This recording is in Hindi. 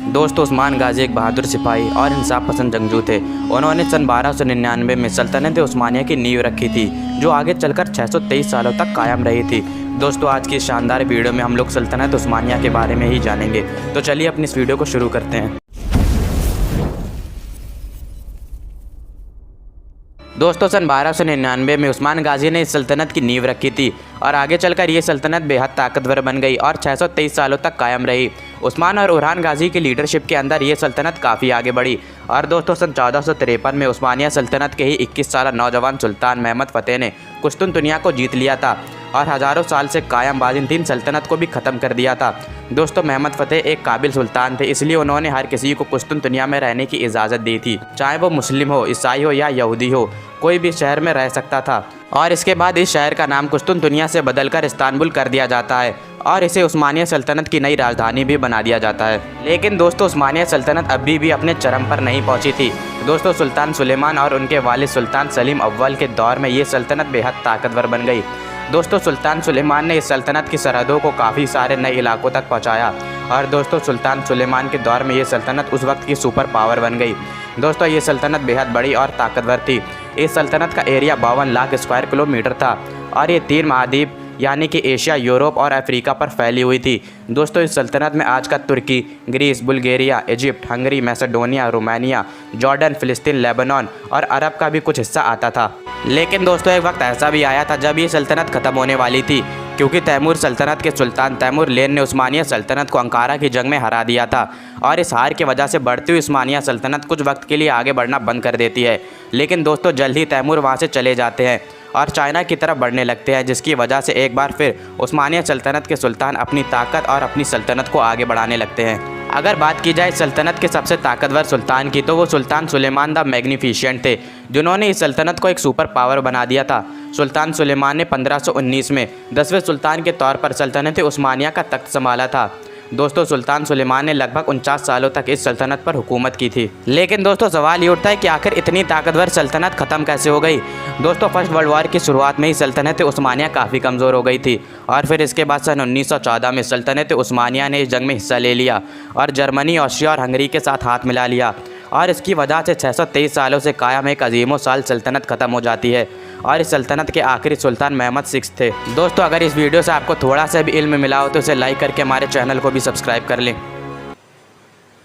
दोस्त उस्मान गाजी एक बहादुर सिपाही और इंसाफ पसंद जंगजू थे। उन्होंने सन 1299 में सल्तनत उस्मानिया की नींव रखी थी, जो आगे चलकर 623 सालों तक कायम रही थी। दोस्तों, आज की इस शानदार वीडियो में हम लोग सल्तनत उस्मानिया के बारे में ही जानेंगे। तो चलिए अपनी इस वीडियो को शुरू करते हैं। दोस्तों, सन 1299 में उस्मान गाजी ने इस सल्तनत की नींव रखी थी और आगे चलकर ये सल्तनत बेहद ताकतवर बन गई और 623 सालों तक कायम रही। उस्मान और उरहान गाजी की लीडरशिप के अंदर ये सल्तनत काफ़ी आगे बढ़ी। और दोस्तों, सन 1453 में उस्मानिया सल्तनत के ही 21 साल नौजवान सुल्तान महमद फ़तेह ने कुस्तुनतुनिया को जीत लिया था और हज़ारों साल से कायम बाज़िंतीन सल्तनत को भी ख़त्म कर दिया था। दोस्तों, महमद फ़तेह एक काबिल सुल्तान थे, इसलिए उन्होंने हर किसी को कुस्तुनतुनिया में रहने की इजाज़त दी थी। चाहे वो मुस्लिम हो, ईसाई हो या यहूदी हो, कोई भी शहर में रह सकता था। और इसके बाद इस शहर का नाम कुस्तुनतुनिया से बदलकर इस्तांबुल कर दिया जाता है और इसे उस्मानिया सल्तनत की नई राजधानी भी बना दिया जाता है। लेकिन दोस्तों, उस्मानिया सल्तनत अभी भी अपने चरम पर नहीं पहुंची थी। दोस्तों, सुल्तान सुलेमान और उनके वालिद सुल्तान सलीम अव्वल के दौर में ये सल्तनत बेहद ताकतवर बन गई। दोस्तों, सुल्तान सुलेमान ने इस सल्तनत की सरहदों को काफ़ी सारे नए इलाकों तक पहुंचाया और दोस्तों, सुल्तान सुलेमान के दौर में ये सल्तनत उस वक्त की सुपर पावर बन गई। दोस्तों, ये सल्तनत बेहद बड़ी और ताकतवर थी। इस सल्तनत का एरिया 52 लाख स्क्वायर किलोमीटर था और ये 3 महाद्वीप यानी कि एशिया, यूरोप और अफ्रीका पर फैली हुई थी। दोस्तों, इस सल्तनत में आज का तुर्की, Greece, Bulgaria, Egypt, Hungary, Macedonia, Romania, Jordan, फ़िलिस्तीन, लेबनान और अरब का भी कुछ हिस्सा आता था। लेकिन दोस्तों, एक वक्त ऐसा भी आया था जब ये सल्तनत ख़त्म होने वाली थी, क्योंकि तैमूर सल्तनत के सुल्तान तैमूर लेन ने उस्मानिया सल्तनत को अंकारा की जंग में हरा दिया था। और इस हार की वजह से बढ़ती हुई उस्मानिया सल्तनत कुछ वक्त के लिए आगे बढ़ना बंद कर देती है। लेकिन दोस्तों, जल्द ही तैमूर वहाँ से चले जाते हैं और चाइना की तरफ बढ़ने लगते हैं, जिसकी वजह से एक बार फिर उस्मानिया सल्तनत के सुल्तान अपनी ताकत और अपनी सल्तनत को आगे बढ़ाने लगते हैं। अगर बात की जाए सल्तनत के सबसे ताकतवर सुल्तान की, तो वो सुल्तान सुलेमान द मैग्निफिशिएंट थे, जिन्होंने इस सल्तनत को एक सुपर पावर बना दिया था। सुल्तान सुलेमान ने 1519 में 10वें सुल्तान के तौर पर सल्तनत उस्मानिया का तख्त संभाला था। दोस्तों, सुल्तान सुलेमान ने लगभग 49 सालों तक इस सल्तनत पर हुकूमत की थी। लेकिन दोस्तों, सवाल ये उठता है कि आखिर इतनी ताकतवर सल्तनत ख़त्म कैसे हो गई। दोस्तों, फर्स्ट वर्ल्ड वॉर की शुरुआत में ही सल्तनत उस्मानिया काफ़ी कमज़ोर हो गई थी और फिर इसके बाद सन 1914 में सल्तनत उस्मानिया ने इस जंग में हिस्सा ले लिया और जर्मनी, ऑस्ट्रिया और हंगरी के साथ हाथ मिला लिया और इसकी वजह से 623 सालों से कायम एक अजीमो साल सल्तनत ख़त्म हो जाती है और इस सल्तनत के आखिरी सुल्तान महमद 6 थे। दोस्तों, अगर इस वीडियो से आपको थोड़ा सा भी इल्म मिला हो तो इसे लाइक करके हमारे चैनल को भी सब्सक्राइब कर लें।